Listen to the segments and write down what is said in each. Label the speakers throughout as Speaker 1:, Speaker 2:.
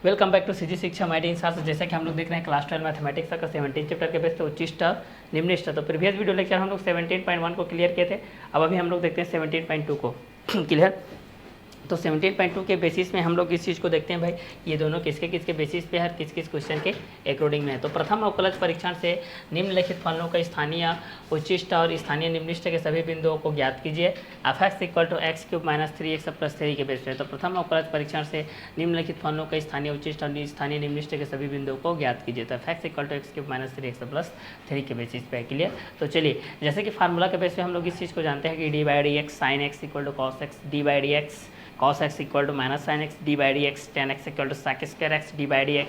Speaker 1: Welcome back to CG शिक्षा माइडी इंसार्स। जैसा कि हम लोग देख रहे हैं क्लास 12 मैथमेटिक्स का 17 चैप्टर के बेस पे उच्चिष्ट निम्निष्ट। तो प्रीवियस वीडियो लेक्चर हम लोग 17.1 को क्लियर किए थे। अब अभी हम लोग देखते हैं 17.2 को क्लियर। तो 17.2 के बेसिस में हम लोग इस चीज़ को देखते हैं भाई, ये दोनों किसके किसके बेसिस पे है, किस किस क्वेश्चन के अकॉर्डिंग में है। तो प्रथम अवकलज परीक्षण से निम्नलिखित फलनों का स्थानीय उच्चिष्ट और स्थानीय निम्निष्ट के सभी बिंदुओं को ज्ञात कीजिए। f(x = x³ - 3x + 3 के बेस पे। तो प्रथम अवकलज परीक्षण से निम्नलिखित फलनों का स्थानीय उच्चिष्ट और स्थानीय निम्निष्ट के सभी बिंदुओं को ज्ञात कीजिए। तो f(x = x³ - 3x + 3 के बेसिस पे क्लियर। तो चलिए, जैसे कि फार्मूला के बेस पे हम लोग इस चीज़ को जानते हैं कि d/dx sin x = cos x, d/dx cos x = -sin x, d/dx tan x = sec² x,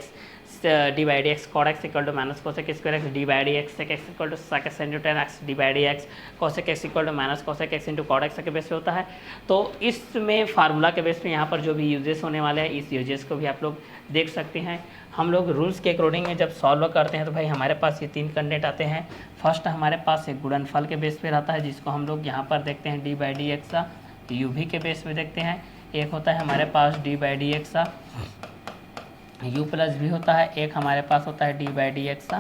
Speaker 1: d/dx cot x = -cos x²x, d/dx sec x = sec x × tan x, d/dx cos x = -cos x × cot x के base पे होता है। तो इसमें formula के base पे यहाँ पर जो भी यूजेस होने वाले हैं, इस यूजेस को भी आप लोग देख सकते हैं। हम लोग रूल्स के अकॉर्डिंग में जब सॉल्व करते हैं तो भाई हमारे पास ये 3 कंटेंट आते हैं। फर्स्ट हमारे पास एक गुणनफल के बेस पे रहता है, जिसको हम लोग यहाँ पर देखते हैं d/dx u_v के बेस पे देखते हैं। एक होता है हमारे पास d/dx u+v होता है, एक हमारे पास होता है d/dx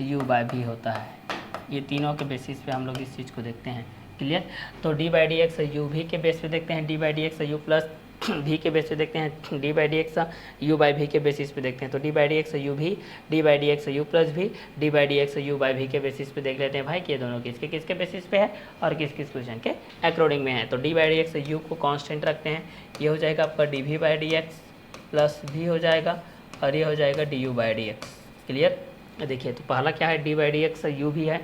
Speaker 1: u/v होता है। ये तीनों के बेसिस पे हम लोग इस चीज़ को देखते हैं क्लियर। तो d/dx u_v के बेस पे देखते हैं, d/dx u+v के बेस पे देखते हैं, d/dx u/v के बेसिस पे देखते हैं। तो d/dx u_v, d/dx u+v, d/dx u/v के बेसिस पे देख लेते हैं भाई कि ये दोनों किसके किसके बेसिस पे है और किस किस क्वेश्चन के अकॉर्डिंग में है। तो d/dx u को कांस्टेंट रखते हैं, ये हो जाएगा आपका dv/dx प्लस v हो जाएगा और ये हो जाएगा du/dx क्लियर। देखिए, तो पहला क्या है, d/dx u भी है,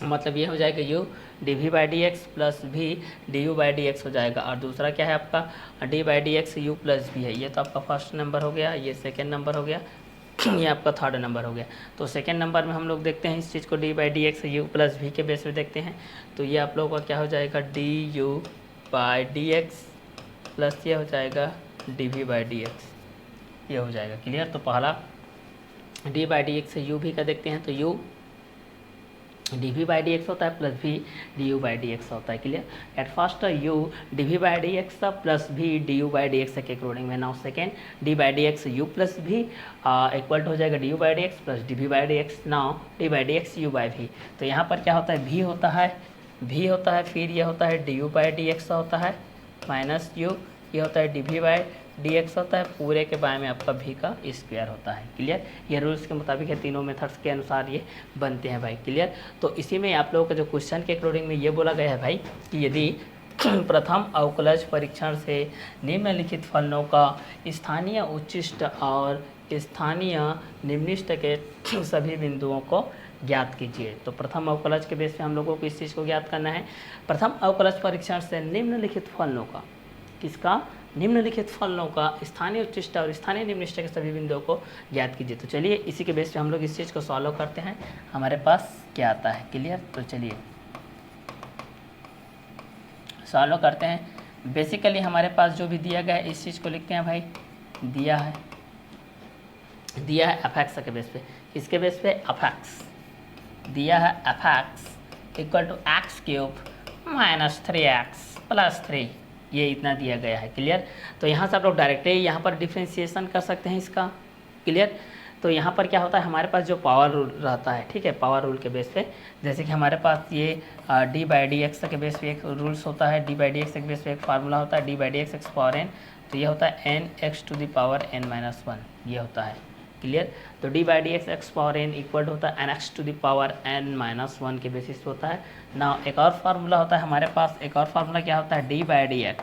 Speaker 1: मतलब ये हो जाएगा u dv/dx plus v du/dx हो जाएगा। और दूसरा क्या है आपका d/dx u+v है, ये तो आपका फर्स्ट नंबर हो गया, ये सेकेंड नंबर हो गया, ये आपका थर्ड नंबर हो गया। तो सेकेंड नंबर में हम लोग देखते हैं इस चीज़ को d/dx u+v के बेस पे देखते हैं। तो ये आप लोगों का क्या हो जाएगा du/dx प्लस ये हो जाएगा dv/dx, ये हो जाएगा क्लियर। तो पहला d/dx u भी का देखते हैं, तो u dv/dx होता है प्लस v du/dx होता है clear. At first u dv/dx plus v du/dx के अकॉर्डिंग में। Now second d/dx u+v equal to हो जाएगा du/dx plus dv/dx, now d/dx u/v। तो यहाँ पर क्या होता है, v होता है, फिर ये होता है du/dx होता है माइनस u, ये होता है dv/dx होता है, पूरे के बारे में आपका v का स्क्वायर होता है क्लियर। ये रूल्स के मुताबिक है, तीनों मेथड्स के अनुसार ये बनते हैं भाई क्लियर। तो इसी में आप लोगों के जो क्वेश्चन के अकॉर्डिंग में ये बोला गया है भाई कि यदि प्रथम अवकलज परीक्षण से निम्नलिखित फलनों का स्थानीय उच्चिष्ट और स्थानीय निम्निष्ट के सभी बिंदुओं को ज्ञात कीजिए। तो प्रथम अवकलज के बेस पे हम लोगों को इस चीज़ को ज्ञात करना है। प्रथम अवकलज परीक्षण से निम्नलिखित फलनों का, किसका, निम्नलिखित फलनों का स्थानीय उच्चिष्ट और स्थानीय निम्निष्ट के सभी बिंदुओं को ज्ञात कीजिए। तो चलिए इसी के बेस पे हम लोग इस चीज़ को सॉल्व करते हैं, हमारे पास क्या आता है क्लियर। तो चलिए सॉल्व करते हैं। बेसिकली हमारे पास जो भी दिया गया है इस चीज़ को लिखते हैं भाई, दिया है f(x) के बेस पे, किसके बेस पे, f(x) दिया है, f(x) = x³ - 3x + 3, ये इतना दिया गया है क्लियर। तो यहाँ से आप लोग डायरेक्टली यहाँ पर डिफ्रेंशिएशन कर सकते हैं इसका क्लियर। तो यहाँ पर क्या होता है, हमारे पास जो पावर रूल रहता है, ठीक है, पावर रूल के बेस पे, जैसे कि हमारे पास ये d/dx के बेस पे एक रूल्स होता है, d/dx के बेस पे एक फार्मूला होता है d/dx x⁴n, तो ये होता है nx⁻n−1, ये होता है क्लियर। तो d/dx x⁴n इक्वल होता है nx⁻n−1 के बेसिस पे होता है ना। एक और फार्मूला होता है हमारे पास, एक और फार्मूला क्या होता है, d/dx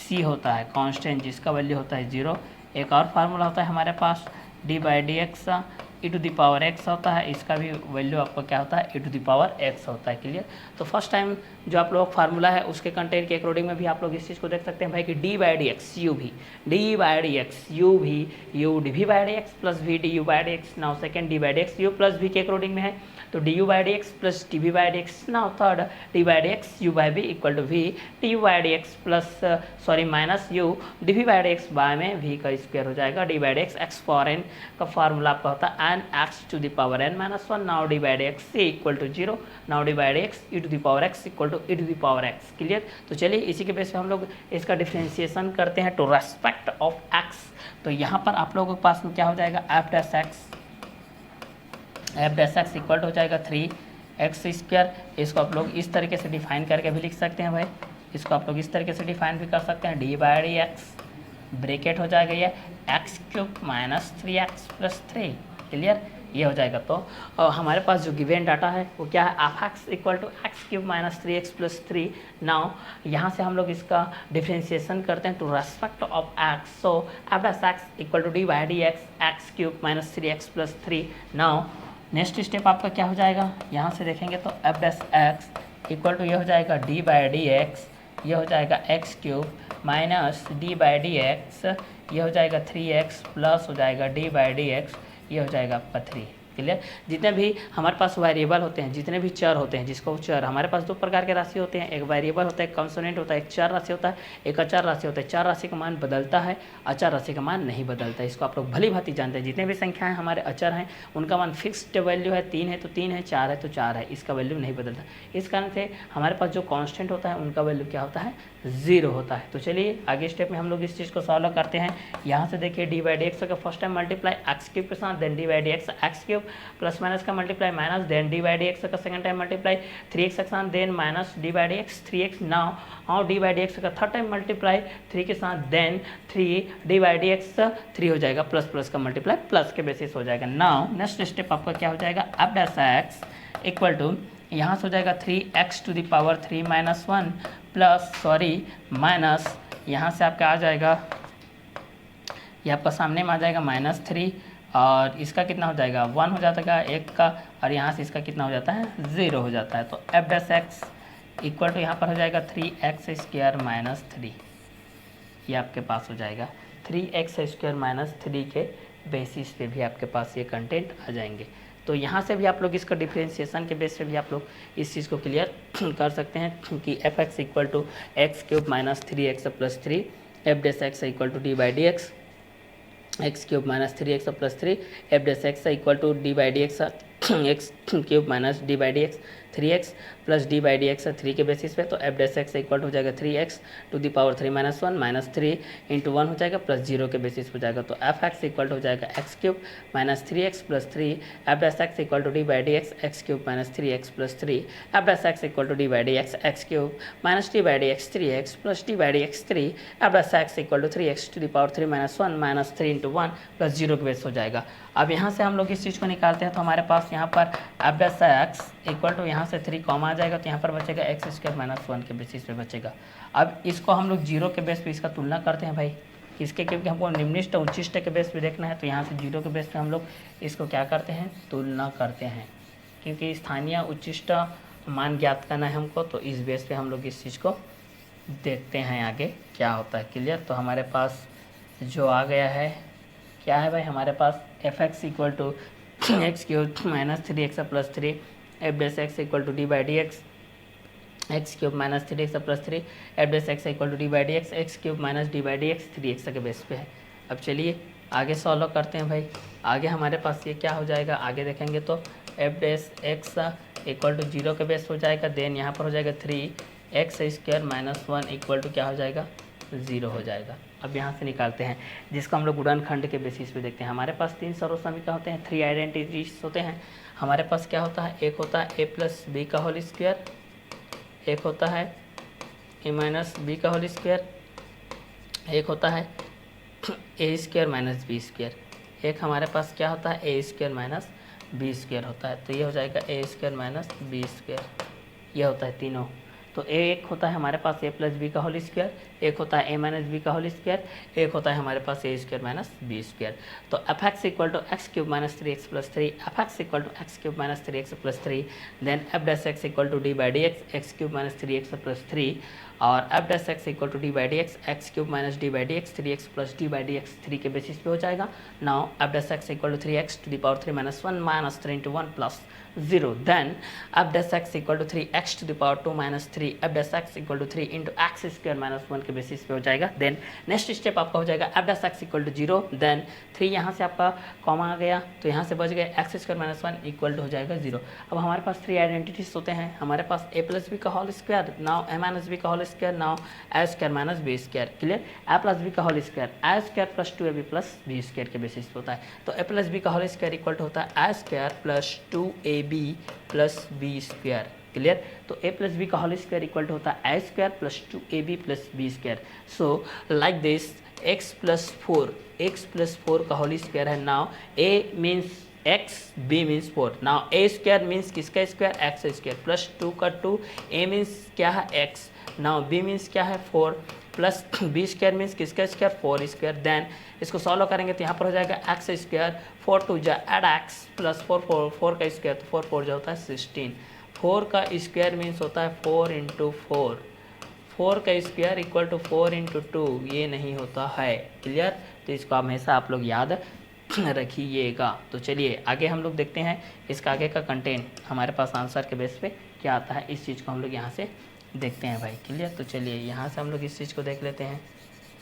Speaker 1: c होता है कांस्टेंट, जिसका वैल्यू होता है 0। एक और फार्मूला होता है हमारे पास d/dx e⁻x होता है, इसका भी वैल्यू आपका क्या होता है, e⁻x होता है क्लियर। तो फर्स्ट टाइम जो आप लोग फार्मूला है उसके कंटेंट के अकॉर्डिंग में भी आप लोग इस चीज़ को देख सकते हैं भाई कि d/dx u dv/dx plus v du/dx। Now second d/dx u+v के अकॉर्डिंग में है, तो D U by D X plus D V by D X. Now third D by D X U by V equal to V D U by D X plus minus U D V by D X by में V का square हो जाएगा। D by D x X for N का formula आपका होता है N X to the power N minus one. Now D by D X C equal to zero. Now D by D X E to the power X equal to E to the power X. Clear. तो चलिए इसी के base पे हम लोग इसका differentiation करते हैं टू रेस्पेक्ट ऑफ एक्स। तो यहाँ पर आप लोगों के पास में क्या हो जाएगा F dash x equal to हो जाएगा 3x²। इसको आप लोग इस तरीके से डिफाइन करके भी लिख सकते हैं भाई, इसको आप लोग इस तरीके से डिफाइन भी कर सकते हैं। D by D x bracket हो जाएगा ये x³ minus 3x plus 3। Clear, ये हो जाएगा। तो हमारे पास जो गिवन डाटा है वो क्या है F x equal to x³ minus 3x plus 3। Now यहाँ से हम लोग इसका डिफ्रेंशिएशन करते हैं to respect of x। So F dash x equal to D by D x x³ minus 3x plus 3। Now next step आपका क्या हो जाएगा, यहाँ से देखेंगे तो F dash x equal to ये हो जाएगा डी बाई डी एक्स, ये हो जाएगा x³ minus D by D x, ये हो जाएगा 3x प्लस हो जाएगा डी बाई डी एक्स, ये हो जाएगा आपका 3। क्लियर। जितने भी हमारे पास वेरिएबल होते हैं, जितने भी चर होते हैं, जिसको चर हमारे पास दो प्रकार के राशि होते हैं, एक वेरिएबल होता है, एक कंसोनेंट होता है, एक चर राशि होता है, एक अचर राशि होता है। चर राशि का मान बदलता है, अचर राशि का मान नहीं बदलता है। इसको आप लोग भली भांति जानते हैं। जितने भी संख्याएं हमारे अचर हैं उनका मान फिक्स्ड वैल्यू है, 3 है तो 3 है, 4 है तो 4 है, इसका वैल्यू नहीं बदलता। इस कारण से हमारे पास जो कॉन्स्टेंट होता है उनका वैल्यू क्या होता है 0 होता है। तो चलिए आगे स्टेप में हम लोग इस चीज़ को सॉल्व करते हैं। यहाँ से देखिए डी बाई डी एक्स का फर्स्ट टाइम मल्टीप्लाई x³ के साथ, then d by D x x³ plus minus का multiply minus, then d by D x का सेकंड टाइम मल्टीप्लाई 3x के साथ, then minus D by D x 3x। Now D by D x का third time multiply 3 के साथ, then 3 d by D x 3 हो जाएगा, plus plus का multiply plus के बेसिस हो जाएगा। नाउ नेक्स्ट स्टेप आपका क्या हो जाएगा F dash x equal to यहाँ से हो जाएगा 3x to the power 3 minus 1 plus minus यहाँ से आपका आ जाएगा, ये आपका सामने में आ जाएगा -3 और इसका कितना हो जाएगा 1 हो जाता है 1 का, और यहाँ से इसका कितना हो जाता है 0 हो जाता है। तो F dash x equal to यहाँ पर हो जाएगा 3x² माइनस 3, ये आपके पास हो जाएगा 3x² माइनस 3 के बेसिस पे भी आपके पास ये कंटेंट आ जाएंगे। तो यहाँ से भी आप लोग इसका डिफ्रेंशिएशन के बेस पे भी आप लोग इस चीज़ को क्लियर कर सकते हैं कि F x equal to x³ minus 3x plus 3, F dash x equal to D by D x x³ minus 3x plus 3, F dash x equal to D by D x x³ minus D by D x 3x plus D by D x 3 के basis पे। तो F dash x equal हो जाएगा 3x to the power 3 minus 1 minus 3 into 1 हो जाएगा plus 0 के basis हो जाएगा। तो एफ एक्स इक्वल हो जाएगा x³ minus 3x plus 3, F dash x equal to D by D x x³ minus 3x plus 3, F dash x equal to D by D x x³ minus D by D x 3x plus D by D x 3, F dash x equal to 3x to the power 3 minus 1 minus 3 into 1 plus 0 के base हो जाएगा। अब यहाँ से हम लोग इस चीज़ को निकालते हैं तो हमारे पास यहाँ पर F dash x equal to यहाँ से 3 कॉमा आ जाएगा, तो यहाँ पर बचेगा x² माइनस 1 के बेसिस पे बचेगा। अब इसको हम लोग 0 के बेस पे इसका तुलना करते हैं भाई किसके, क्योंकि हमको निम्निष्ट उच्चिष्ट के बेस पे देखना है। तो यहाँ से 0 के बेस पे हम लोग इसको क्या करते हैं तुलना करते हैं, क्योंकि स्थानीय उच्चिष्ट मान ज्ञात करना है हमको। तो इस बेस पे हम लोग इस चीज़ को देखते हैं आगे क्या होता है। क्लियर। तो हमारे पास जो आ गया है क्या है भाई, हमारे पास f x equal to x³ minus 3x plus 3, F dash x equal to D by D x x³ minus 3x plus 3, F dash x equal to D by D x x³ minus D by D x 3x के base पे है। अब चलिए आगे solve करते हैं भाई। आगे हमारे पास ये क्या हो जाएगा, आगे देखेंगे तो F dash x equal to 0 के बेस हो जाएगा, देन यहाँ पर हो जाएगा 3x² माइनस 1 इक्वल टू क्या हो जाएगा 0 हो जाएगा। अब यहाँ से निकालते हैं जिसको हम लोग गुणनखंड के बेसिस पे देखते हैं। हमारे पास 3 सर्वसमीकरण होते हैं, 3 आइडेंटिटीज होते हैं। हमारे पास क्या होता है, एक होता है a प्लस बी का होल स्क्वायर, एक होता है a माइनस बी का होल स्क्वायर, एक होता है a² माइनस बी स्क्वायर, एक हमारे पास क्या होता है a² माइनस बी स्क्वायर होता है। तो ये हो जाएगा a² माइनस बी स्क्वायर, ये होता है तीनों। तो एक होता है हमारे पास a प्लस बी का होल स्क्वायर, एक होता है a माइनस बी का होल स्क्वायर, एक होता है हमारे पास a square minus b square. तो f x equal to x cube minus 3x plus 3, f x equal to x cube minus 3x plus 3, then F dash x equal to D by D x x cube minus 3x plus 3, और f dash x equal to D by D x x cube minus D by D x 3x plus D by D x 3 के basis पे हो जाएगा। Now F dash x equal to 3x to the power 3 minus 1 minus 3 into 1 plus 0, then F dash x equal to 3x to the power 2 minus 3 F dash x equal to 3 into X square minus 1 के basis पे हो जाएगा। Then next step आपका हो जाएगा F dash x equal to 0, then 3 यहाँ से आपका कॉमा आ गया तो यहाँ से बच गया x square minus 1 equal to हो जाएगा 0। अब हमारे पास 3 आइडेंटिटीज होते हैं, हमारे पास a प्लस बी का whole square, now a minus b का whole square, now a square minus b square. Clear? a plus b का whole square a square plus 2ab plus b square के basis पे होता है। तो a plus b का whole square equal to होता है a square plus 2ab plus b square. Clear? तो a प्लस बी का होल स्क्वायर इक्वल टू होता है a square plus 2ab plus b square. So like this x plus 4 का whole square है। Now a means x, b means 4। Now a square means किसका square? x square plus 2 का 2, a means क्या है? x। Now b means क्या है? 4 plus b square means किसका square? 4 square. Then इसको सॉल्व करेंगे तो यहाँ पर हो जाएगा x स्क्वायर 4 2 जा एड x प्लस 4 का स्क्वायर, तो 4 4 जो होता है 16। 4 का स्क्वायर मीन्स होता है 4 इंटू 4, 4 का स्क्वायर इक्वल टू 4 इंटू 2, ये नहीं होता है। क्लियर? तो इसको हमेशा आप लोग याद रखिएगा। तो चलिए आगे हम लोग देखते हैं इसका आगे का कंटेंट हमारे पास आंसर के बेस पे क्या आता है, इस चीज़ को हम लोग यहाँ से देखते हैं भाई। क्लियर? तो चलिए यहाँ से हम लोग इस चीज़ को देख लेते हैं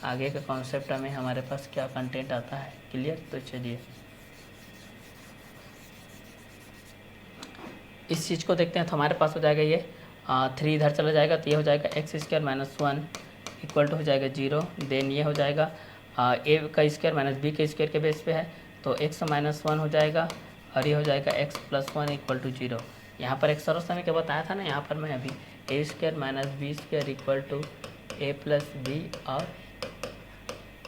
Speaker 1: आगे का कॉन्सेप्ट में हमारे पास क्या कंटेंट आता है। क्लियर? तो चलिए इस चीज़ को देखते हैं। तो हमारे पास हो जाएगा ये 3 इधर चला जाएगा तो ये हो जाएगा x square minus 1 equal to हो जाएगा 0। देन ये हो जाएगा ए का स्क्वायर माइनस बी के स्क्वायर के बेस पे है तो एक्स माइनस 1 हो जाएगा, और ये हो जाएगा एक्स प्लस 1 इक्वल टू 0। यहाँ पर एक सरल समय क्या बताया था ना, यहाँ पर मैं अभी a square minus b square equal to a plus b और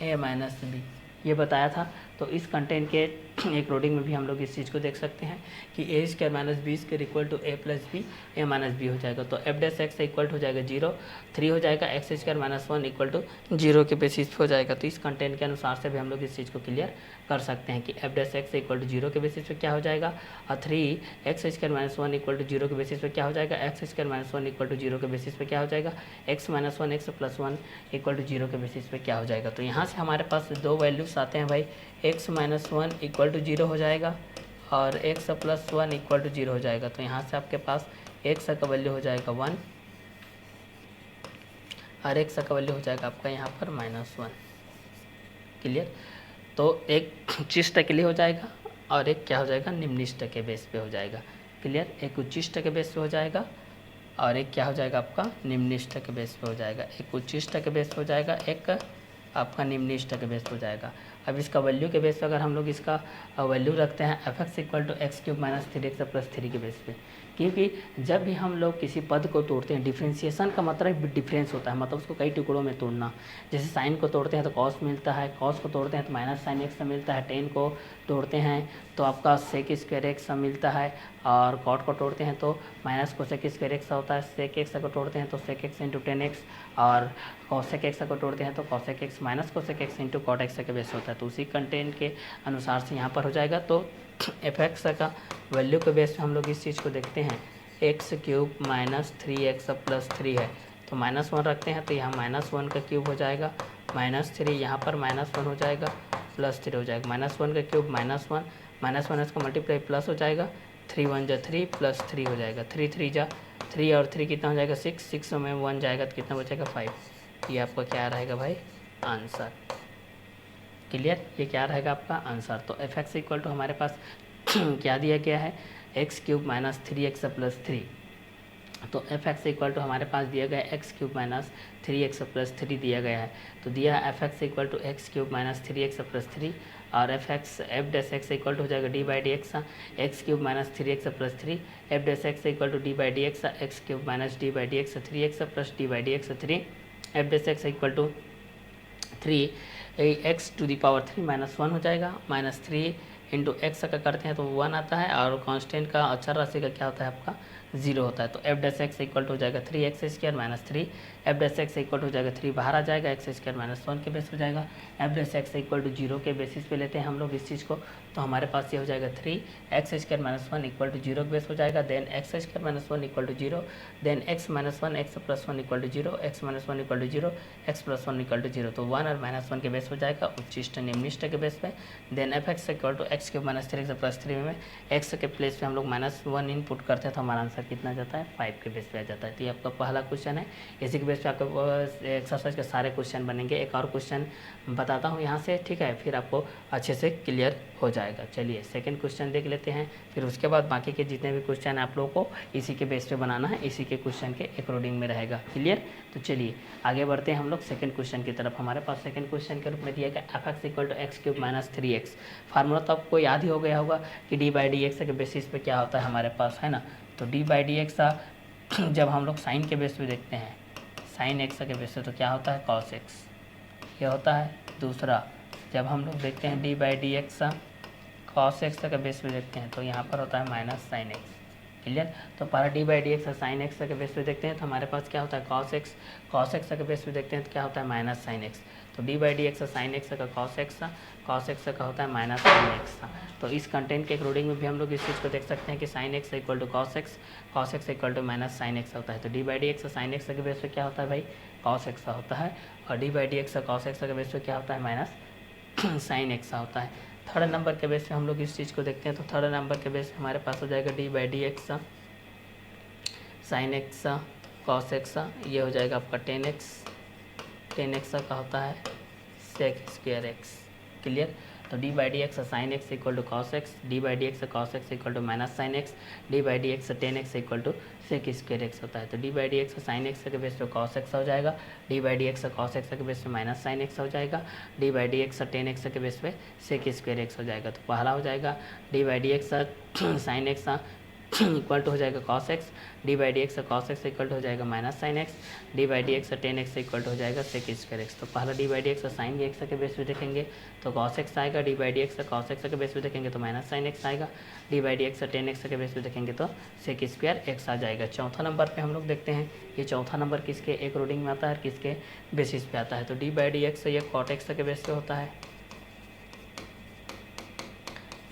Speaker 1: ए माइनस बी ये बताया था। तो इस कंटेंट के एक रोडिंग में भी हम लोग इस चीज़ को देख सकते हैं कि a square minus b square equal to a plus b a minus b हो जाएगा। तो F dash x equal to हो जाएगा 0, 3 हो जाएगा x square minus 1 equal to 0 के बेसिस पे हो जाएगा। तो इस कंटेंट के अनुसार से भी हम लोग इस चीज़ को क्लियर कर सकते हैं कि f dash x equal to 0 के बेसिस पे क्या हो जाएगा, और 3 x square minus 1 equal to 0 के बेसिस पे क्या हो जाएगा, x square minus 1 equal to 0 के बेसिस पे क्या हो जाएगा, x minus 1 x plus 1 equal to 0 के बेसिस पे क्या हो जाएगा। तो यहाँ से हमारे पास 2 वैल्यूज आते हैं भाई, एक्स माइनस 1 इक्वल टू 0 हो जाएगा और एक्स प्लस 1 इक्वल टू 0 हो जाएगा। तो यहाँ से आपके पास एक्स का वैल्यू हो जाएगा 1 और एक्स का वैल्यू हो जाएगा आपका यहाँ पर -1। क्लियर? तो एक उच्चिष्ट के लिए हो जाएगा और एक क्या हो जाएगा, निम्निष्ट के बेस पे हो जाएगा। क्लियर? एक उच्चिष्ट के बेस पे हो जाएगा और एक क्या हो जाएगा आपका, निम्निष्ट के बेस पे हो जाएगा। एक उच्चिष्ट के बेस पे हो जाएगा, एक आपका निम्निष्ट के बेस पे हो जाएगा। अब इसका वैल्यू के बेस पे अगर हम लोग इसका वैल्यू रखते हैं f x equal to x cube minus 3x plus 3 के बेस पे, क्योंकि जब भी हम लोग किसी पद को तोड़ते हैं, डिफ्रेंशिएशन का मतलब डिफरेंस होता है, मतलब उसको कई टुकड़ों में तोड़ना। जैसे साइन को तोड़ते हैं तो कॉस मिलता है, कॉस को तोड़ते हैं तो माइनस साइन एक्स मिलता है, टेन को तोड़ते हैं तो आपका सेक स्क्वायर एक्स मिलता है, और कॉट को तोड़ते हैं तो माइनस कोसेक स्क्वायर एक्स होता है, सेक एक्स को तोड़ते हैं तो सेक एक्स इंटू 10x, और कॉसेक एक्स को तोड़ते हैं तो cosec x minus cosec x into cot x के बेस होता है। तो उसी कंटेंट के अनुसार से यहाँ पर हो जाएगा। तो एफ एक्स का वैल्यू के बेस पे हम लोग इस चीज़ को देखते हैं, x cube minus 3x plus 3 है तो -1 रखते हैं तो यहाँ -1 का क्यूब हो जाएगा, -3 यहाँ पर -1 हो जाएगा, प्लस 3 हो जाएगा, -1 का क्यूब -1 इसका मल्टीप्लाई प्लस हो जाएगा, 3 1 जा 3 प्लस 3 हो जाएगा, 3 3 जा 3 और 3 कितना हो जाएगा 6, 6 में 1 जाएगा तो कितना बचेगा 5। ये आपका क्या रहेगा भाई, आंसर। क्लियर? ये क्या रहेगा आपका आंसर। तो एफ एक्स इक्वल टू हमारे पास क्या दिया गया है, x cube minus 3x plus 3। तो एफ एक्स इक्वल टू हमारे पास दिया गया x cube minus 3x plus 3 दिया गया है। तो दिया है F x equal to x cube minus 3x plus 3, और f dash x equal to हो जाएगा D by D x, x cube minus 3x plus 3, F dash x equal to D by D x, x cube minus D by D x 3x plus D by D x 3, F dash x equal to 3 x to the power 3 -1 हो जाएगा, -3 into x का करते हैं तो 1 आता है, और constant का अचर राशि का क्या होता है आपका 0 होता है। तो F dash x equal to हो जाएगा 3x² minus 3, F dash x equal to हो जाएगा 3 बाहर आ जाएगा, x² माइनस 1 के बेस हो जाएगा। F dash x equal to 0 के बेसिस पे लेते हैं हम लोग इस चीज़ को, तो हमारे पास ये हो जाएगा 3x² माइनस 1 इक्वल टू 0 के बेस हो जाएगा। Then x² minus 1 equal to 0, then x minus 1 x plus 1 equal to 0, x minus 1 equal to 0, x plus 1 equal to 0। तो 1 और माइनस 1 के बेस हो जाएगा उच्चिष्ट निम्निष्ट के बेस पे। Then f x equal to x cube minus 3 plus 3 में x के place पे हम लोग -1 इनपुट करते हैं तो हमारा आंसर कितना जाता है 5 के बेस पे आ जाता है। तो ये आपका पहला क्वेश्चन है। इसी के बेस पे आपके एक्सरसाइज के सारे क्वेश्चन बनेंगे। एक और क्वेश्चन बताता हूँ यहाँ से, ठीक है, फिर आपको अच्छे से क्लियर हो जाएगा। चलिए सेकंड क्वेश्चन देख लेते हैं, फिर उसके बाद बाकी के जितने भी क्वेश्चन आप लोगों को इसी के बेस पे बनाना है, इसी के क्वेश्चन के अकॉर्डिंग में रहेगा। क्लियर? तो चलिए आगे बढ़ते हैं हम लोग सेकंड क्वेश्चन की तरफ। हमारे पास सेकंड क्वेश्चन के रूप में दिया गया f x equal to x cube minus 3x। Formula तो आपको याद ही हो गया होगा कि डी बाई डी एक्स के बेसिस पे क्या होता है हमारे पास, है ना। तो डी बाई डी एक्स जब हम लोग साइन के बेस पे देखते हैं, साइन एक्स के बेस पे तो क्या होता है कॉस एक्स, ये होता है। दूसरा जब हम लोग देखते हैं d by D x cos x का बेस पे देखते हैं तो यहाँ पर होता है माइनस साइन एक्स। क्लियर? तो पहला d by D x sine x के बेस पे देखते हैं तो हमारे पास क्या होता है कॉस एक्स, कॉस एक्स के बेस पे देखते हैं तो क्या होता है माइनस साइन एक्स। तो d by D x sine x का कॉस एक्स का होता है माइनस साइन एक्स। तो इस कंटेंट के अकॉर्डिंग में भी हम लोग इस चीज़ को देख सकते हैं कि sine x equal to cos x equal to minus sine x होता है। तो d by D x sine x के बेस पे क्या होता है भाई कॉस एक्स होता है, और d by D x cos x के बेस पे क्या होता है माइनस साइन एक्स होता है। थर्ड नंबर के बेस पे हम लोग इस चीज़ को देखते हैं तो थर्ड नंबर के बेस पे हमारे पास हो जाएगा D by D x sine x cos x, ये हो जाएगा आपका 10x का होता है सेक स्क्वायर एक्स। क्लियर? तो d by D x sine x equal to cos x, d by D x cos x equal to minus sine x, d by D x 10x equal to sec square x होता है। तो d by D x sine x के base पे cos x हो जाएगा, D by D x cos x के base पे minus sine x हो जाएगा, D by D x 10x के बेस पे सेक स्क्वायर एक्स हो जाएगा। तो पहला हो जाएगा D by D x sine x equal to हो जाएगा cos x, d by D x cos x equal to हो जाएगा minus sine x, d by D x 10x equal to हो जाएगा सेक स्क्वायर एक्स। तो पहला d by D x sine x के base पे देखेंगे तो कॉस एक्स आएगा, d by D x cos x के बेस पे देखेंगे तो माइनस साइन एक्स आएगा, d by D x 10x के बेस पे देखेंगे तो सेक स्क्वायर एक्स आ जाएगा। चौथा नंबर पे हम लोग देखते हैं ये चौथा नंबर किसके अकॉर्डिंग में आता है और किसके बेसिस पे आता है। तो डी बाई डी एक्स ये कॉट एक्स के बेस पे होता है,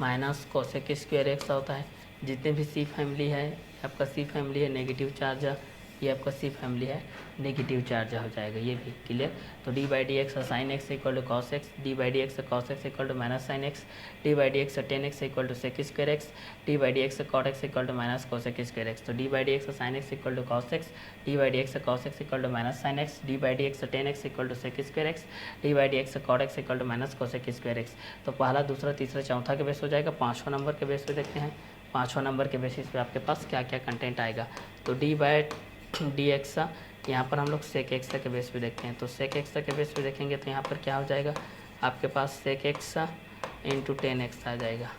Speaker 1: माइनस कोसेक स्क्वायर एक्स होता है। जितने भी सी फैमिली है, आपका सी फैमिली है नेगेटिव चार्ज, ये आपका सी फैमिली है नेगेटिव चार्ज हो जाएगा ये भी। क्लियर? तो d by D x sine x equal to cos x, d by D x cos x equal to minus sine x, d by D x 10x equal to sec square x, d by D x cot x equal to minus cosec square x. तो d by D x sine x equal to cos x, d by D x cos x equal to minus sine x, d by D x 10x equal to sec square x, d by D x cot x equal to minus cosec square x. तो पहला दूसरा तीसरा चौथा के base हो जाएगा। पाँचवां number के base पे देखते हैं, पाँचवां नंबर के बेसिस पे आपके पास क्या क्या कंटेंट आएगा। तो डी बाई डी एक्स यहाँ पर हम लोग सेक एक्स के बेस पे देखते हैं। तो सेक एक्स के बेस पे देखेंगे तो यहाँ पर क्या हो जाएगा आपके पास सेक एक्स इंटू 10x आ जाएगा।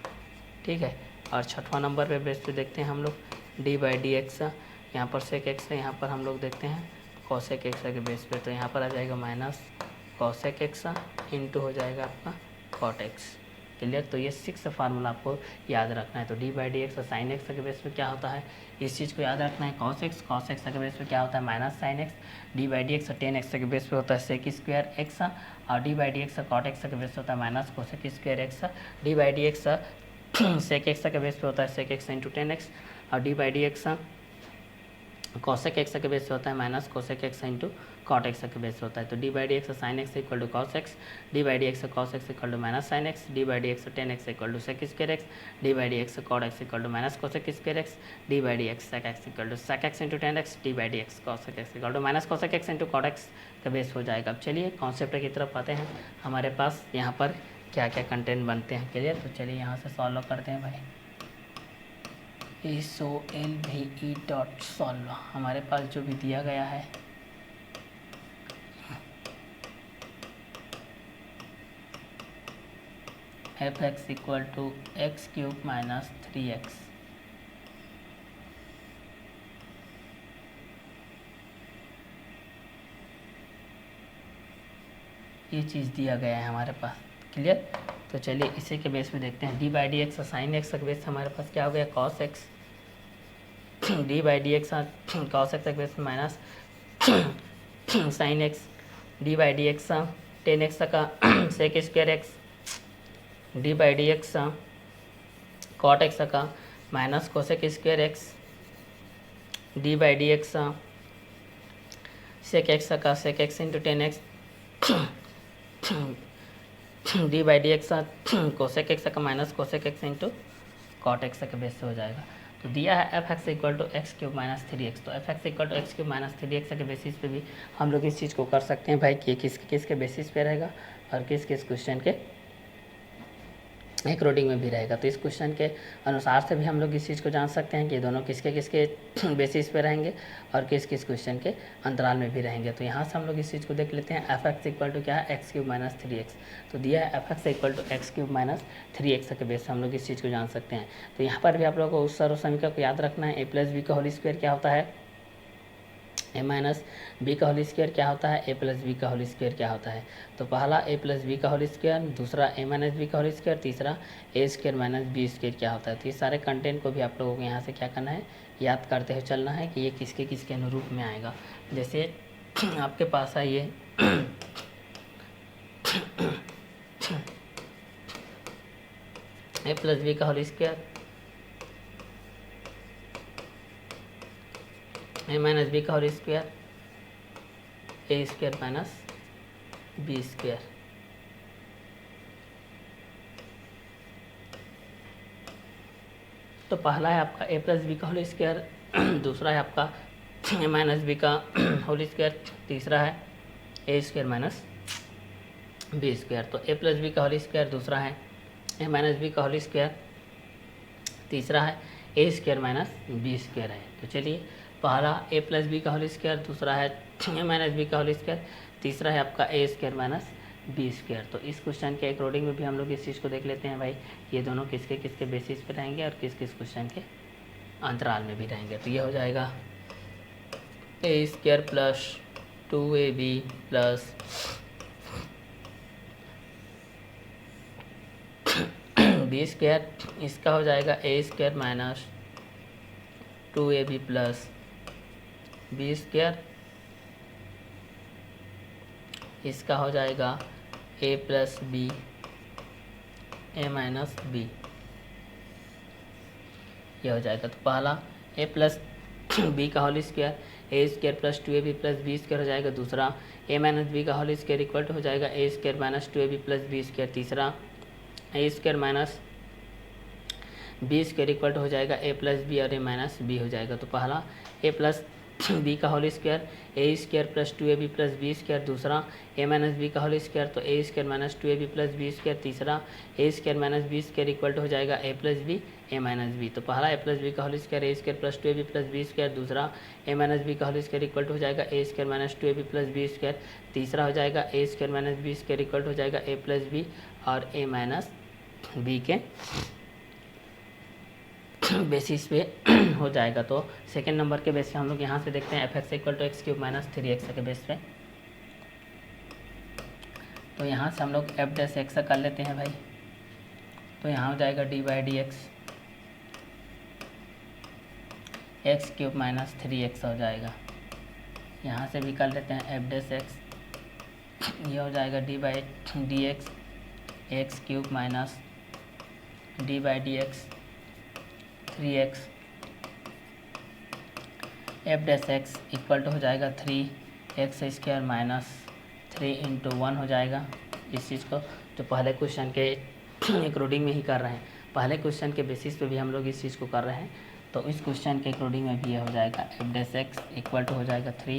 Speaker 1: ठीक है? और छठवां नंबर पे बेस पे देखते हैं हम लोग डी बाई डी एक्स, यहाँ पर सेक एक्स, यहाँ पर हम लोग देखते हैं कॉसेक एक्स के बेस पे, तो यहाँ पर आ जाएगा माइनस कॉसेक एक्स इंटू हो जाएगा आपका कॉट एक्स। क्लियर? तो ये 6 फार्मूला आपको याद रखना है। तो d by D x sine x के बेस पे क्या होता है इस चीज़ को याद रखना है, कॉस एक्स के बेस पे क्या होता है minus sine x, d by D x 10x के बेस पे होता है सेक स्क्वायर एक्स, और d by D x cot x के बेस पे होता है minus cosec square x, d by D x sec x के बेस पे होता है सेक एक्स इंटू 10x, और d by D x cosec x के बेस पे होता है minus cosec x into cot x के बेस पे होता है। तो d by D x sine x equal to cos x, d by D x cos x equal to minus sine x, d by D x 10x equal to sec square x, d by D x cot x equal to minus cosec square x, d by D x sec x equal to sec x into 10x, d by D x cosec x equal to minus cosec x into cot x का base हो जाएगा। अब चलिए concept की तरफ आते हैं, हमारे पास यहाँ पर क्या क्या कंटेंट बनते हैं। क्लियर? तो चलिए यहाँ से सॉल्व करते हैं भाई। SOLVE डॉट सॉल्व हमारे पास जो भी दिया गया है F x equal to x cube minus 3x, ये चीज़ दिया गया है हमारे पास। क्लियर। तो चलिए इसी के बेस में देखते हैं, d by D x sine x का बेस हमारे पास क्या हो गया cos x, d by D x cos x का base minus sine x, d by D x tan x का sec square x, d by D x cot x का minus cosec square x, d by D x sec x का sec x into tan x, d by D x cosec x का minus cosec x into cot x का base से हो जाएगा। तो दिया है F x equal to x cube minus three x, तो f x equal to x cube minus three x के बेसिस पे भी हम लोग इस चीज़ को कर सकते हैं भाई कि किसके बेसिस पे रहेगा और किस क्वेश्चन के अकॉर्डिंग में भी रहेगा। तो इस क्वेश्चन के अनुसार से भी हम लोग इस चीज़ को जान सकते हैं कि ये दोनों किसके बेसिस पे रहेंगे और किस क्वेश्चन के अंतराल में भी रहेंगे। तो यहाँ से हम लोग इस चीज़ को देख लेते हैं, एफ एक्स इक्वल टू क्या है x cube minus three x, तो दिया है F x equal to x cube minus three x के बेस से हम लोग इस चीज़ को जान सकते हैं। तो यहाँ पर भी आप लोगों को उस सर्व समीकरण को याद रखना है, ए प्लस बी का होल स्क्वायर क्या होता है ए माइनस बी का होल स्क्वायर क्या होता है ए प्लस बी का होल स्क्वायर क्या होता है। तो पहला ए प्लस बी का होल स्क्वायर, दूसरा ए माइनस बी का होल स्क्वायर, तीसरा a square minus b square क्या होता है। तो ये सारे कंटेंट को भी आप लोगों को यहाँ से क्या करना है याद करते हुए चलना है कि ये किसके अनुरूप में आएगा। जैसे आपके पास है ये ए प्लस बी का होल स्क्वायर, ए माइनस बी का whole square, a square minus b square. तो पहला है आपका ए प्लस बी का होल स्क्वायर, दूसरा है आपका ए माइनस बी का होल स्क्वायर, तीसरा है ए स्क्वायर माइनस बी स्क्वायर। तो ए प्लस बी का होल स्क्वायर, दूसरा है ए माइनस बी का होल स्क्वायर, तीसरा है ए स्क्वायर माइनस बी स्क्वायर है। तो चलिए पहला ए प्लस बी का होल स्क्वायर, दूसरा है ए माइनस बी का होल स्क्वायर, तीसरा है आपका ए स्क्वायर माइनस बी स्क्वायर। तो इस क्वेश्चन के अकॉर्डिंग में भी हम लोग इस चीज़ को देख लेते हैं भाई, ये दोनों किसके बेसिस पे रहेंगे और किस क्वेश्चन के अंतराल में भी रहेंगे। तो ये हो जाएगा a square plus two a b plus b square, इसका हो जाएगा a square minus two a b plus b square, इसका हो जाएगा a plus b a minus b, ये हो जाएगा। तो पहला ए प्लस बी का whole square, a square plus two a b plus b square हो जाएगा, दूसरा ए माइनस बी का होल स्क्वायर इक्वल टू हो जाएगा a square minus two a b plus b square, तीसरा a square minus b square equal to हो जाएगा a plus b और ए माइनस बी हो जाएगा। तो पहला ए प्लस बी का whole square, a square plus two a b plus b square, दूसरा ए माइनस बी का होल स्क्वायर, तो a square minus two a b plus b square, तीसरा a square minus b square equal to हो जाएगा a plus b a minus b. तो पहला a plus b का whole square, a square plus two a b plus b square, दूसरा a minus b का whole square equal to हो जाएगा a square minus two a b plus b square, तीसरा हो जाएगा a square minus b square equal to हो जाएगा a plus b और ए माइनस बी के बेसिस पे हो जाएगा। तो सेकेंड नंबर के बेस पे हम लोग यहाँ से देखते हैं f x equal to x cube minus three x के बेस पे। तो यहाँ से हम लोग एफ डैश एक्स कर लेते हैं भाई, तो यहाँ हो जाएगा D by D x cube minus three x हो जाएगा। यहाँ से भी कर लेते हैं एफ डैश एक्स, ये हो जाएगा D by D x cube minus D by D x three x, f dash x equal to हो जाएगा three x square minus three into one हो जाएगा। इस चीज़ को जो पहले क्वेश्चन के अकॉर्डिंग में ही कर रहे हैं, पहले क्वेश्चन के बेसिस पे भी हम लोग इस चीज़ को कर रहे हैं, तो इस क्वेश्चन के अकॉर्डिंग में भी ये हो जाएगा F dash x equal to हो जाएगा three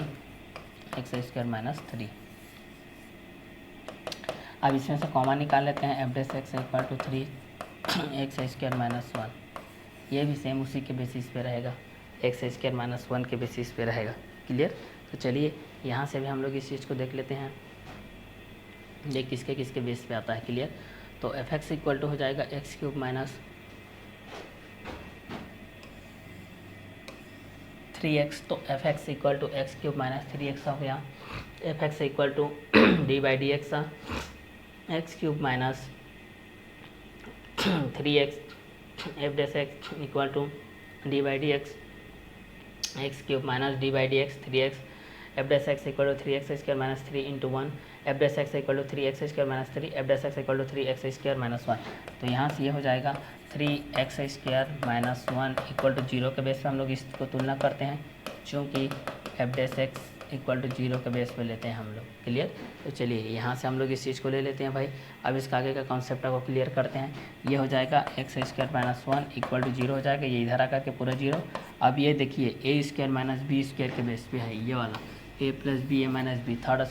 Speaker 1: x square minus three. अब इसमें से कॉमन निकाल लेते हैं, f dash x equal to three x square minus one, ये भी सेम उसी के बेसिस पे रहेगा, एक्स स्क्वायर माइनस वन के बेसिस पे रहेगा। क्लियर। तो चलिए यहाँ से भी हम लोग इस चीज़ को देख लेते हैं, ये किसके बेस पे आता है। क्लियर। तो एफ एक्स इक्वल टू हो जाएगा x cube minus three x, तो f x equal to x cube minus three x हो गया। F x equal to D by D x x cube minus 3x f dash x equal to D by D x cube minus D by D x 3x f dash x equal to 3x square minus 3 into 1 f dash x equal to 3x square minus 3 F dash x equal to 3x square minus 1। तो यहाँ से ये हो जाएगा 3x square minus 1 equal to 0 के base पे हम लोग इसको तुलना करते हैं, चूँकि f dash x equal to 0 के बेस पे लेते हैं हम लोग। क्लियर। तो चलिए यहाँ से हम लोग इस चीज़ को ले लेते हैं भाई। अब इसका आगे का कॉन्सेप्ट को क्लियर करते हैं। ये हो जाएगा x square minus 1 equal to 0 हो जाएगा, ये इधर आकर के पूरा 0। अब ये देखिए ए स्क्वायर माइनस बी स्क्वायर के बेस पे है ये वाला, ए plus b a minus B third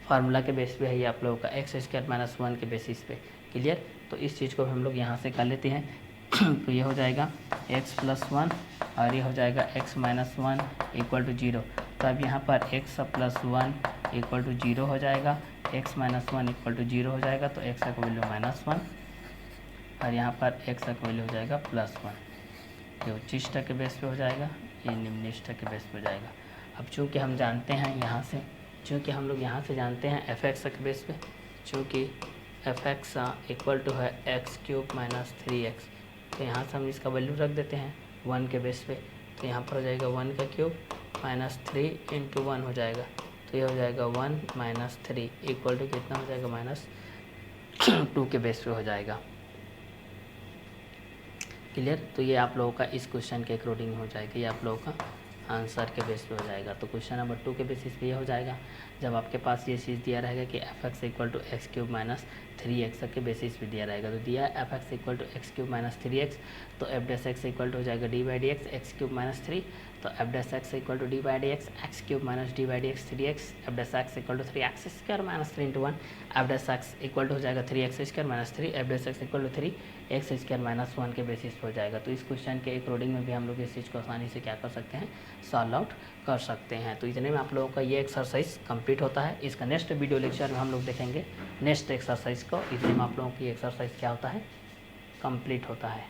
Speaker 1: formula के बेस पे है ये आप लोगों का एक्स स्क्वायर माइनस 1 के बेसिस पे। क्लियर। तो इस चीज़ को हम लोग यहाँ से कर लेते हैं। तो ये हो जाएगा x प्लस 1 और ये हो जाएगा x माइनस 1 इक्वल टू 0। तो अब यहाँ पर x प्लस 1 इक्वल टू 0 हो जाएगा, x माइनस 1 इक्वल टू 0 हो जाएगा। तो x का वैल्यू माइनस 1 और यहाँ पर x का वैल्यू हो जाएगा प्लस 1। ये उच्चिष्ट के बेस पे हो जाएगा, ये निम्निष्ठ के बेस पे हो जाएगा। अब चूँकि हम जानते हैं यहाँ से, चूँकि हम लोग यहाँ से जानते हैं एफ एक्स के बेस पे, चूँकि एफ एक्स इक्वल टू है एक्स क्यूब माइनस 3x, तो यहाँ से हम इसका वैल्यू रख देते हैं 1 के बेस पे। तो यहाँ पर हो जाएगा 1 का क्यूब माइनस 3 इंटू 1 हो जाएगा। तो ये हो जाएगा 1 माइनस 3 इक्वल टू कितना हो जाएगा माइनस 2 के बेस पे हो जाएगा। क्लियर। तो ये आप लोगों का इस क्वेश्चन के अकॉर्डिंग हो जाएगा, ये आप लोगों का आंसर के बेस पे हो जाएगा। तो क्वेश्चन नंबर 2 के बेसिस पे ये हो जाएगा जब आपके पास ये चीज़ दिया रहेगा कि F x equal to x cube minus 3x के बेसिस पे दिया रहेगा। तो दिया है F x equal to x cube minus 3x, तो F dash x equal to हो जाएगा D by D x x cube minus 3। तो F dash x equal to D by D x x cube minus D by D x 3x, f dash x equal to 3x square minus 3 into 1, f dash x equal to हो जाएगा 3x square minus 3, F dash x equal to 3x square minus 1 के basis पे हो जाएगा। तो इस question के according में भी हम लोग इस चीज़ को आसानी से क्या कर सकते हैं, सॉल्व आउट कर सकते हैं। तो इतने में आप लोगों का ये एक्सरसाइज कंप्लीट होता है। इसका नेक्स्ट वीडियो लेक्चर में हम लोग देखेंगे नेक्स्ट एक्सरसाइज को। इतने में आप लोगों की एक्सरसाइज क्या होता है, कंप्लीट होता है।